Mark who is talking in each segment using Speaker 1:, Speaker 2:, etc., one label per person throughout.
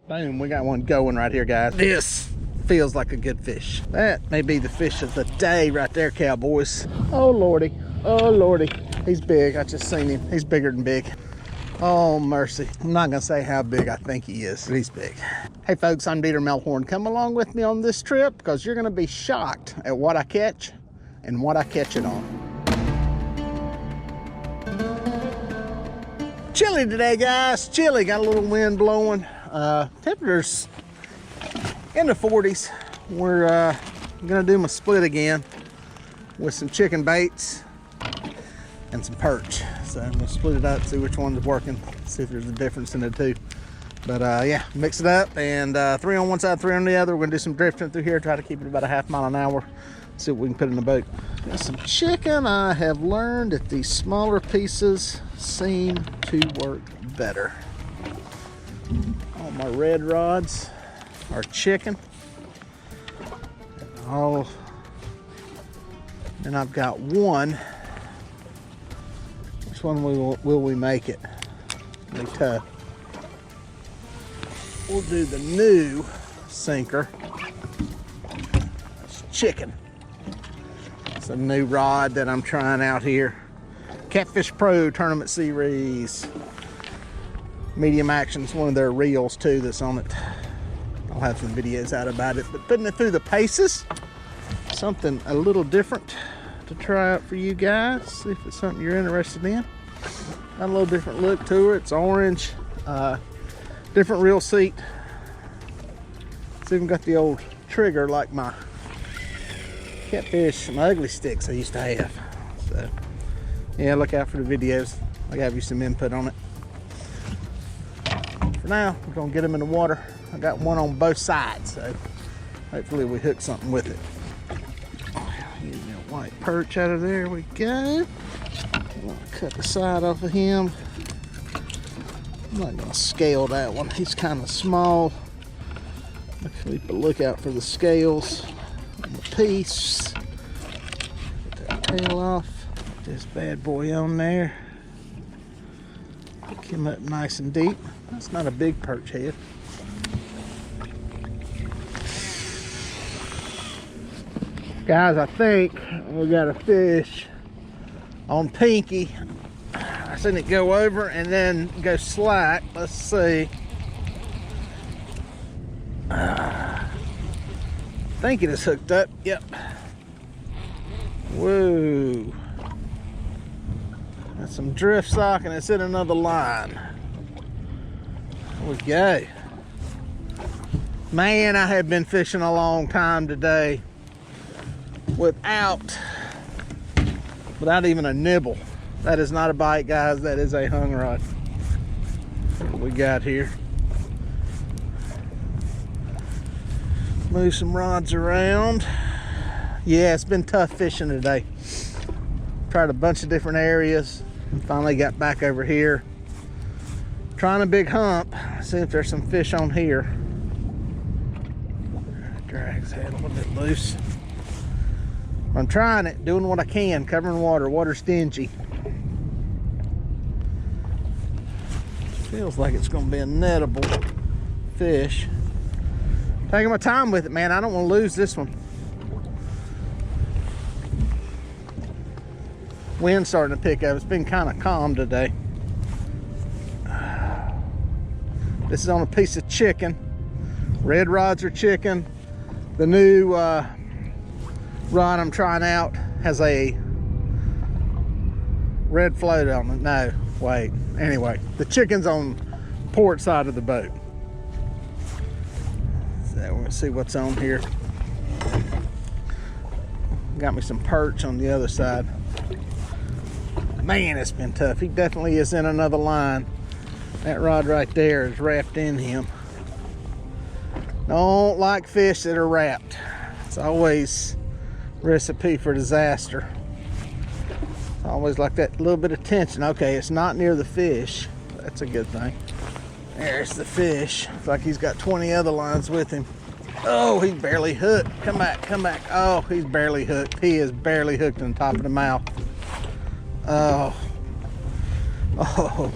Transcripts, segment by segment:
Speaker 1: Boom, we got one going right here, guys. This feels like a good fish. That may be the fish of the day right there, cowboys. Oh lordy, oh lordy. He's big, I just seen him. He's bigger than big. Oh mercy. I'm not gonna say how big I think he is, but he's big. Hey folks, I'm Dieter Melhorn. Come along with me on this trip because you're gonna be shocked at what I catch and what I catch it on. Chilly today, guys. Chilly, got a little wind blowing. Temperatures in the 40s. We're gonna do my split again with some chicken baits and some perch. So I'm gonna split it up, see which one's working, see if there's a difference in the two. But yeah, mix it up, and 3 on one side, 3 on the other. We're gonna do some drifting through here, try to keep it about a half mile an hour. See what we can put in the boat. Got some chicken. I have learned that these smaller pieces seem to work better. All my red rods are chicken. Oh, and I've got one. Which one will we make it? It'll be tough. We'll do the new sinker. It's chicken. It's a new rod that I'm trying out here. Catfish Pro Tournament Series. Medium action's one of their reels too that's on it. I'll have some videos out about it, but putting it through the paces, something a little different to try out for you guys. See if it's something you're interested in. Got a little different look to it. It's orange, different reel seat. It's even got the old trigger like my Catfish, my ugly sticks I used to have. So yeah, look out for the videos. I'll have you some input on it. For now, we're gonna get them in the water. I got one on both sides, so hopefully we hook something with it. Get a white perch out of there. We go. I'm gonna cut the side off of him. I'm not gonna scale that one. He's kind of small. Keep a lookout for the scales on the piece. Put that tail off. Put this bad boy on there. Pick him up nice and deep. That's not a big perch head. Guys, I think we got a fish on Pinky. I seen it go over and then go slack. Let's see. I think it is hooked up. Yep. Whoa. That's some drift sock and it's in another line. There we go. Man, I have been fishing a long time today without even a nibble. That is not a bite, guys. That is a hung rod. What we got here? Move some rods around. Yeah, it's been tough fishing today. Tried a bunch of different areas. Finally got back over here. Trying a big hump. See if there's some fish on here. Drag's head a little bit loose. I'm trying it, doing what I can, covering water. Water's stingy. Feels like it's gonna be a nettable fish. Taking my time with it, man. I don't want to lose this one. Wind's starting to pick up. It's been kind of calm today. This is on a piece of chicken. Red rods are chicken. The new rod I'm trying out has a red float on it. No, wait. Anyway, the chicken's on port side of the boat. So we're gonna see what's on here. Got me some perch on the other side. Man, it's been tough. He definitely is in another line. That rod right there is wrapped in him. Don't like fish that are wrapped. It's always a recipe for disaster. It's always like that little bit of tension. Okay, it's not near the fish. That's a good thing. There's the fish. Looks like he's got 20 other lines with him. Oh, he's barely hooked. Come back, come back. Oh, he's barely hooked. He is barely hooked on the top of the mouth. Oh. Oh.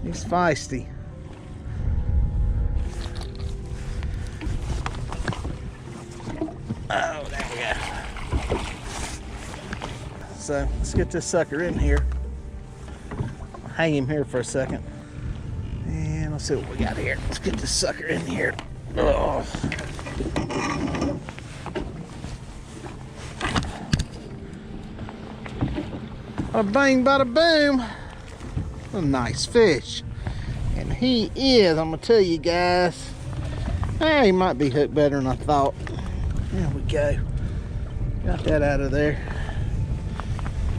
Speaker 1: He's feisty. Oh, there we go. So let's get this sucker in here. Hang him here for a second. And let's see what we got here. Let's get this sucker in here. Oh. Bada bang, bada boom. A nice fish. And he is, I'm gonna tell you guys, he might be hooked better than I thought. There we go. Got that out of there.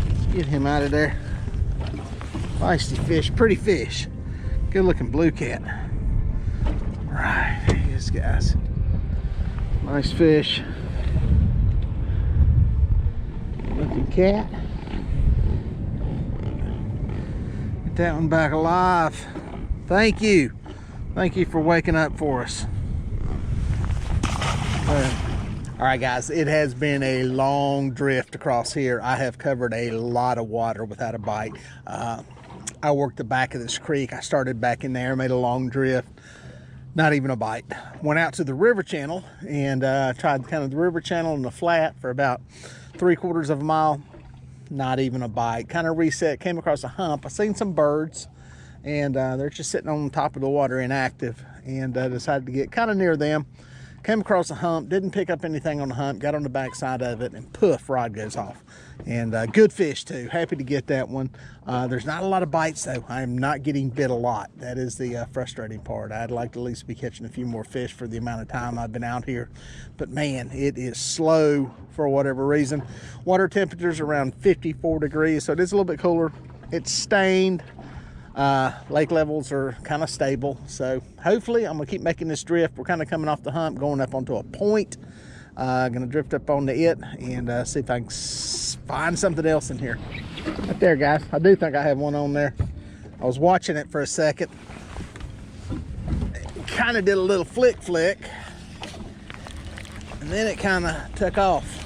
Speaker 1: Let's get him out of there. Feisty fish, pretty fish. Good looking blue cat. Right, there he is, guys. Nice fish. Looking cat. Get that one back alive. Thank you. Thank you for waking up for us. All right, guys, it has been a long drift across here. I have covered a lot of water without a bite. I worked the back of this creek. I started back in there, made a long drift, not even a bite. Went out to the river channel and tried kind of the river channel and the flat for about 3/4 of a mile. Not even a bite. Kind of reset, came across a hump. I seen some birds and they're just sitting on the top of the water inactive, and decided to get kind of near them. Came across a hump, didn't pick up anything on the hump, got on the back side of it, and poof, rod goes off. And good fish too, happy to get that one. There's not a lot of bites though. I am not getting bit a lot. That is the frustrating part. I'd like to at least be catching a few more fish for the amount of time I've been out here. But man, it is slow for whatever reason. Water temperature's around 54 degrees, so it is a little bit cooler. It's stained. Lake levels are kind of stable, so hopefully I'm gonna keep making this drift. We're kind of coming off the hump, going up onto a point. Gonna drift up onto it and see if I can find something else in here. Right there, guys. I do think I have one on there. I was watching it for a second. It kind of did a little flick, and then it kind of took off.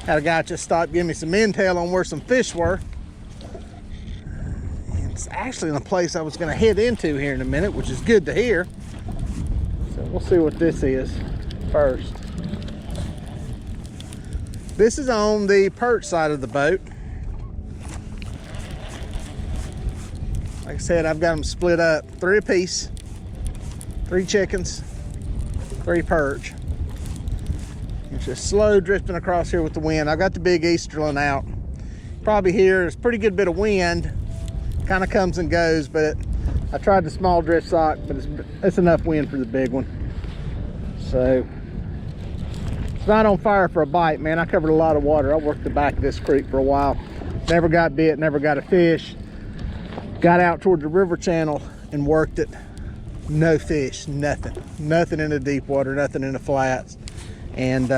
Speaker 1: Had a guy just stop, give me some intel on where some fish were. It's actually in a place I was going to head into here in a minute, which is good to hear. So we'll see what this is first. This is on the perch side of the boat. Like I said, I've got them split up 3 apiece, 3 chickens, 3 perch. It's just slow drifting across here with the wind. I've got the big easterling out. Probably here, there's a pretty good bit of wind. Kind of comes and goes, but I tried the small drift sock, but it's enough wind for the big one. So it's not on fire for a bite, man. I covered a lot of water. I worked the back of this creek for a while. Never got bit, never got a fish. Got out toward the river channel and worked it. No fish, nothing. Nothing in the deep water, nothing in the flats. And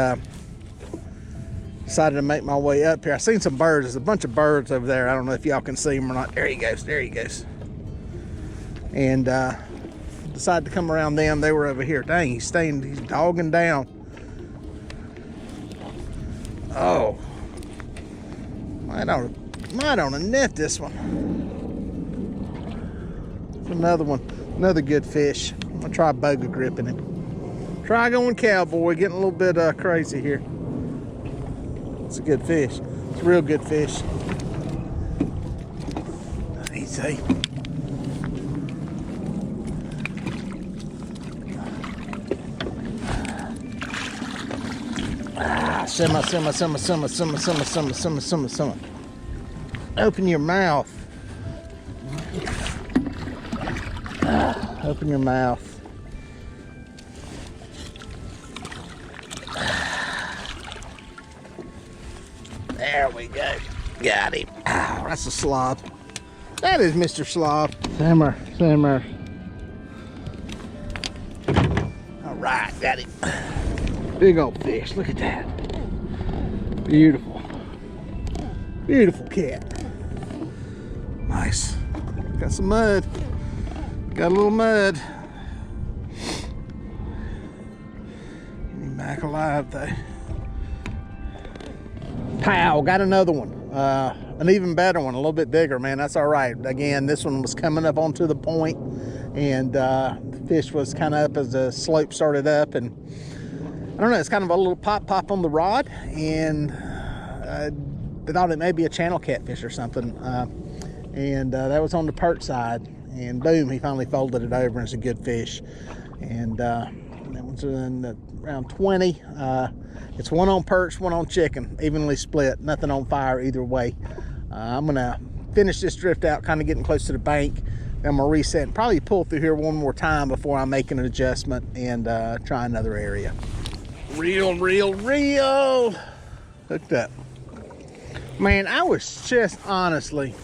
Speaker 1: decided to make my way up here. I seen some birds. There's a bunch of birds over there. I don't know if y'all can see them or not. There he goes. There he goes. And decided to come around them. They were over here. Dang, he's dogging down. Oh, might on a net this one. It's another one, another good fish. I'm gonna try boga gripping him. Try going cowboy, getting a little bit crazy here. It's a good fish. It's a real good fish. Easy. Simmer. Open your mouth. Open your mouth. There we go. Got him. Oh, that's a slob. That is Mr. Slob. Simmer. All right, got him. Big old fish. Look at that. Beautiful. Beautiful cat. Nice. Got some mud. Got a little mud. Get him back alive though. Pow, got another one. an even better one, a little bit bigger, man. That's all right. Again, this one was coming up onto the point, and the fish was kind of up as the slope started up, and I don't know, it's kind of a little pop on the rod, and I thought it may be a channel catfish or something, and that was on the perch side, and boom, he finally folded it over, and it's a good fish. And that one's in around 20. It's one on perch, one on chicken, evenly split, nothing on fire either way. I'm gonna finish this drift out, kind of getting close to the bank. Then I'm gonna reset and probably pull through here one more time before I make an adjustment and try another area. Reel. Hooked up. Man, I was just honestly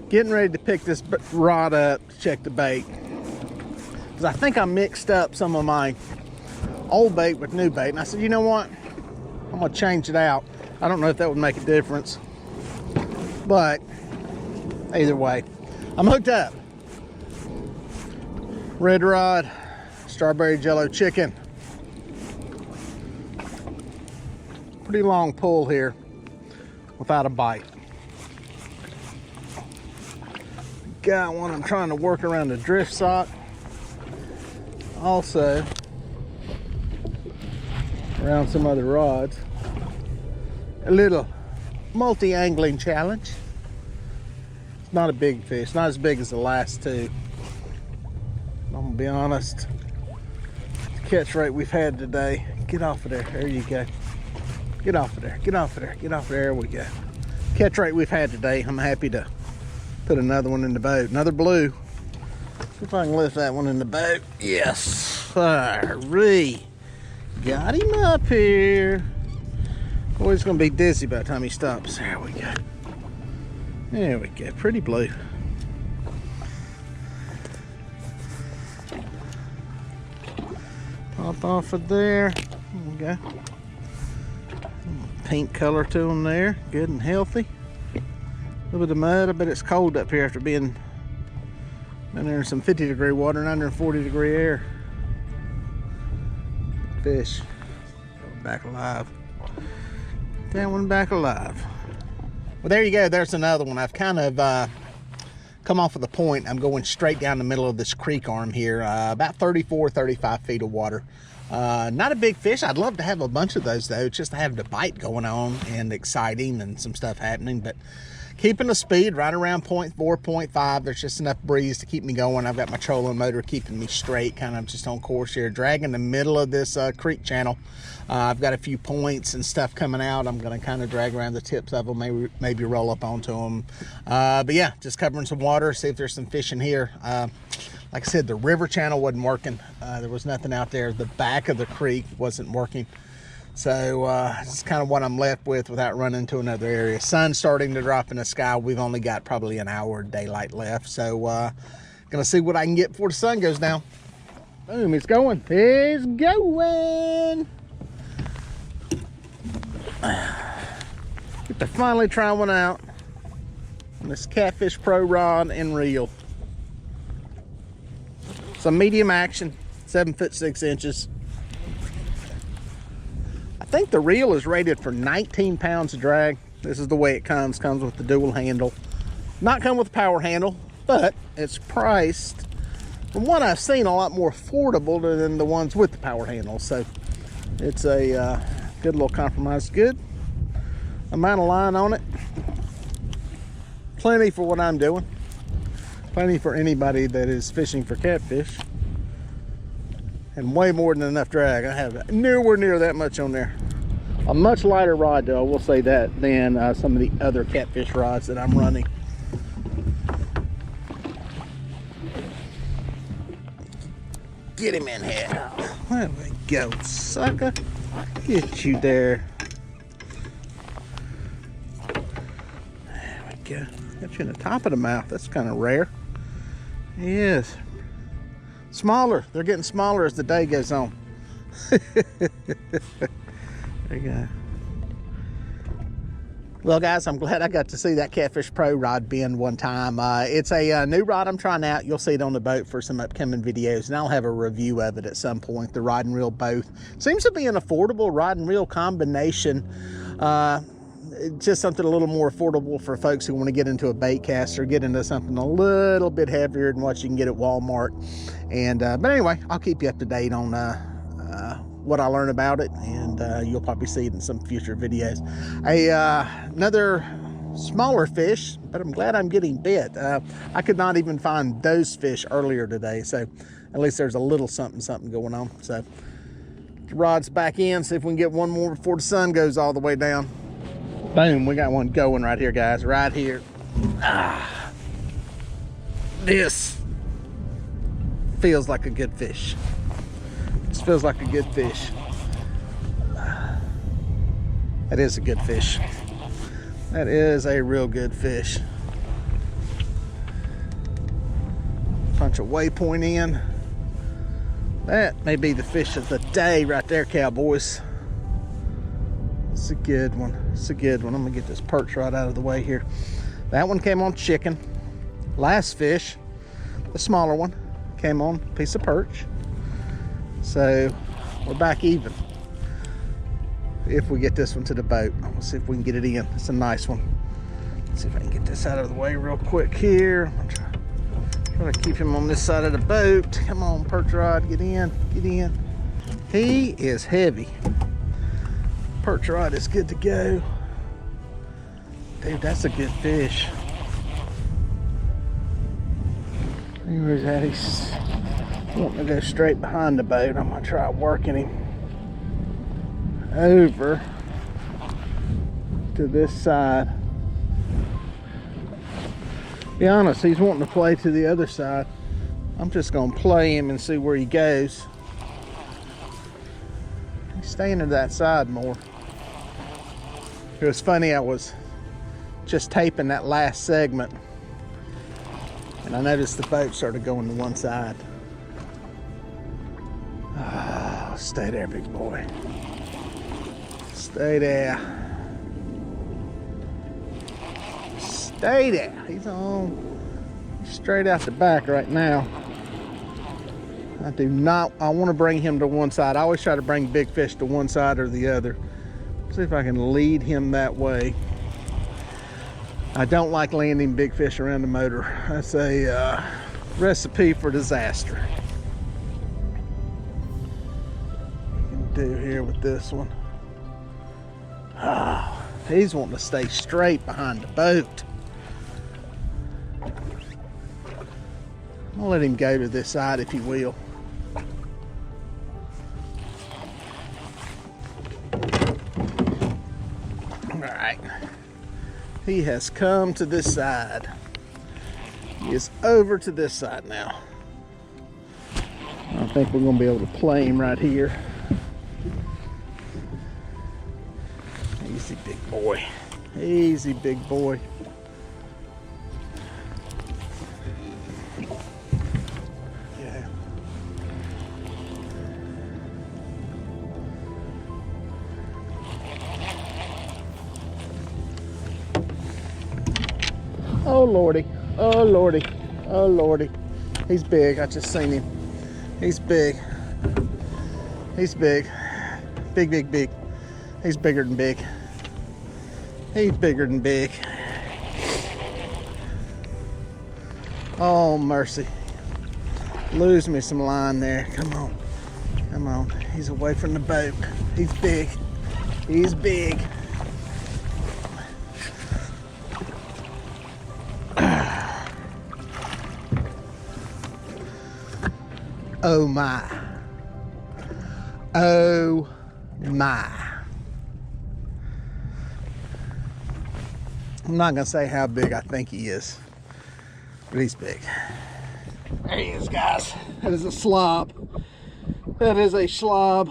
Speaker 1: getting ready to pick this rod up to check the bait, because I think I mixed up some of my old bait with new bait, and I said, you know what, I'm gonna change it out. I don't know if that would make a difference, but either way, I'm hooked up. Red rod, strawberry jello chicken. Pretty long pull here without a bite. Got one I'm trying to work around the drift sock. Also around some other rods. A little multi-angling challenge. It's not a big fish, not as big as the last two. I'm gonna be honest, the catch rate we've had today. Get off of there, there you go. Get off of there, get off of there, get off of there, there we go. Catch rate we've had today, I'm happy to put another one in the boat. Another blue. See if I can lift that one in the boat. Yes, sorry. Got him up here. Boy, he's gonna be dizzy by the time he stops. There we go. There we go, pretty blue. Pop off of there. There we go. Pink color to them there, good and healthy. A little bit of mud. I bet it's cold up here after being there in some 50-degree water and under 40-degree air. Fish. Back alive. That one back alive. Well, there you go. There's another one. I've kind of come off of the point. I'm going straight down the middle of this creek arm here, about 34, 35 feet of water. Not a big fish. I'd love to have a bunch of those though, just to have the bite going on and exciting and some stuff happening, but keeping the speed right around 0.4, 0.5. There's just enough breeze to keep me going. I've got my trolling motor keeping me straight, kind of just on course here, dragging the middle of this creek channel. I've got a few points and stuff coming out. I'm going to kind of drag around the tips of them, maybe roll up onto them. But yeah, just covering some water, see if there's some fish in here. Like I said, the river channel wasn't working. There was nothing out there. The back of the creek wasn't working. So it's kind of what I'm left with without running to another area. Sun's starting to drop in the sky. We've only got probably an hour of daylight left. So gonna see what I can get before the sun goes down. Boom, it's going. It's going. Get to finally try one out on this Catfish Pro rod and reel. Some medium action, 7 foot 6 inches. I think the reel is rated for 19 pounds of drag. This is the way it comes with the dual handle. Not come with a power handle, but it's priced, from what I've seen, a lot more affordable than the ones with the power handle. So it's a good little compromise. Good amount of line on it. Plenty for what I'm doing. Plenty for anybody that is fishing for catfish. And way more than enough drag. I have nowhere near that much on there. A much lighter rod though, I will say that, than some of the other catfish rods that I'm running. Get him in here. There we go, sucker. Get you there. There we go. Got you in the top of the mouth. That's kind of rare. Yes. Smaller. They're getting smaller as the day goes on. There you go. Well, guys, I'm glad I got to see that Catfish Pro rod bend one time. It's a new rod I'm trying out. You'll see it on the boat for some upcoming videos, and I'll have a review of it at some point. The rod and reel both. Seems to be an affordable rod and reel combination. just something a little more affordable for folks who want to get into a bait cast or get into something a little bit heavier than what you can get at Walmart. And but anyway, I'll keep you up to date on what I learn about it, and you'll probably see it in some future videos. Another smaller fish, but I'm glad I'm getting bit. I could not even find those fish earlier today, so at least there's a little something going on. So the rod's back in, see if we can get one more before the sun goes all the way down. Boom, we got one going right here, guys, right here. This feels like a good fish. This feels like a good fish. That is a good fish. That is a real good fish. Punch a waypoint in. That may be the fish of the day right there, cowboys. It's a good one. It's a good one. I'm gonna get this perch rod out of the way here. That one came on chicken. Last fish, the smaller one, came on a piece of perch. So we're back even. If we get this one to the boat, we'll see if we can get it in. It's a nice one. Let's see if I can get this out of the way real quick here. I'm trying to keep him on this side of the boat. Come on, perch rod, get in, get in. He is heavy. Perch rod is good to go. Dude, that's a good fish. Where's that? He's wanting to go straight behind the boat. I'm gonna try working him over to this side. Be honest, he's wanting to play to the other side. I'm just gonna play him and see where he goes. He's staying to that side more. It was funny, I was just taping that last segment and I noticed the boat started going to one side. Oh, stay there, big boy. Stay there. Stay there. He's on straight out the back right now. I want to bring him to one side. I always try to bring big fish to one side or the other. See if I can lead him that way. I don't like landing big fish around the motor. That's a recipe for disaster. What we can do here with this one. Oh, he's wanting to stay straight behind the boat. I'll let him go to this side if he will. Alright. He has come to this side. He is over to this side now. I think we're going to be able to play him right here. Easy, big boy. Easy, big boy. Yeah. Oh lordy, oh lordy, oh lordy. He's big, I just seen him. He's big. He's big. Big, big, big. He's bigger than big. He's bigger than big. Oh mercy. Lose me some line there. Come on. Come on. He's away from the boat. He's big. He's big. Oh my. Oh my. I'm not gonna say how big I think he is, but he's big. There he is, guys. That is a slob. That is a slob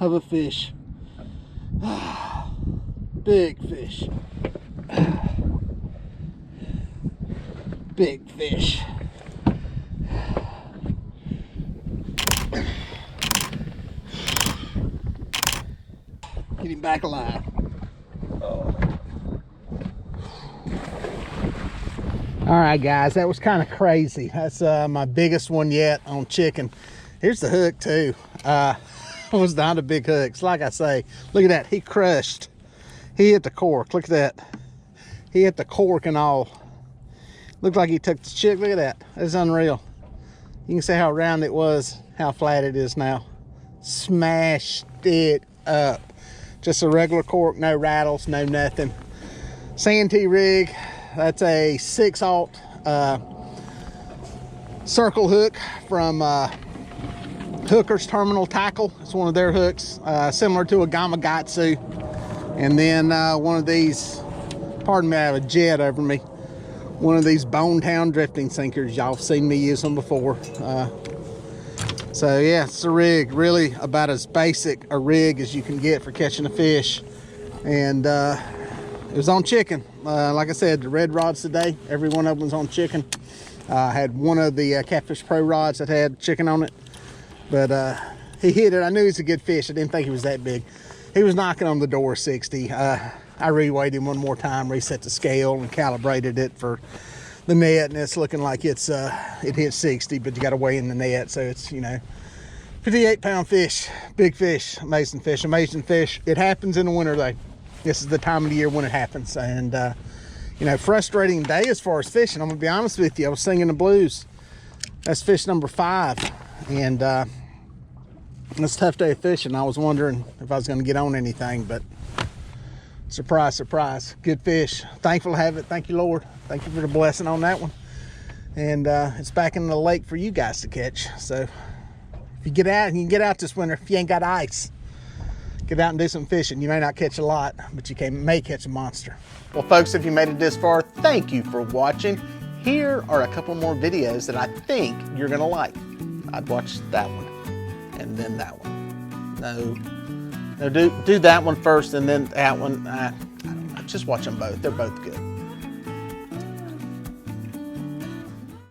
Speaker 1: of a fish. Big fish. Big fish. Get him back alive. Oh. All right, guys, that was kind of crazy. That's my biggest one yet on chicken. Here's the hook too. It was not a big hook. It's like I say, look at that. He crushed He hit the cork. Look at that. He hit the cork and all. Looked like he took the chick. Look at that. That's unreal. You can see how round it was, how flat it is now. Smashed it up. Just a regular cork, no rattles, no nothing. Santee rig. That's a 6/0 circle hook from Hooker's Terminal Tackle. It's one of their hooks, similar to a Gamakatsu. And then one of these, pardon me, I have a jet over me. One of these Bone Town drifting sinkers. Y'all have seen me use them before. So yeah, it's a rig, really about as basic a rig as you can get for catching a fish. And it was on chicken. Like I said, the red rods today, every one of them was on chicken. I had one of the Catfish Pro rods that had chicken on it, but he hit it. I knew he was a good fish. I didn't think he was that big. He was knocking on the door 60. I reweighed him one more time, reset the scale and calibrated it for the net, and it's looking like it hit 60, but you got to weigh in the net, so it's, you know, 58-pound fish, big fish, amazing fish, amazing fish. It happens in the winter though. This is the time of the year when it happens, and you know, frustrating day as far as fishing. I'm gonna be honest with you. I was singing the blues. That's fish number 5, and it's a tough day of fishing. I was wondering if I was gonna get on anything, but surprise, surprise, good fish. Thankful to have it. Thank you, Lord. Thank you for the blessing on that one. And it's back in the lake for you guys to catch. So if you get out, you can get out this winter if you ain't got ice. Get out and do some fishing. You may not catch a lot, but you may catch a monster. Well, folks, if you made it this far, thank you for watching. Here are a couple more videos that I think you're gonna like. I'd watch that one and then that one. No, do that one first and then that one. I don't know. Just watch them both. They're both good.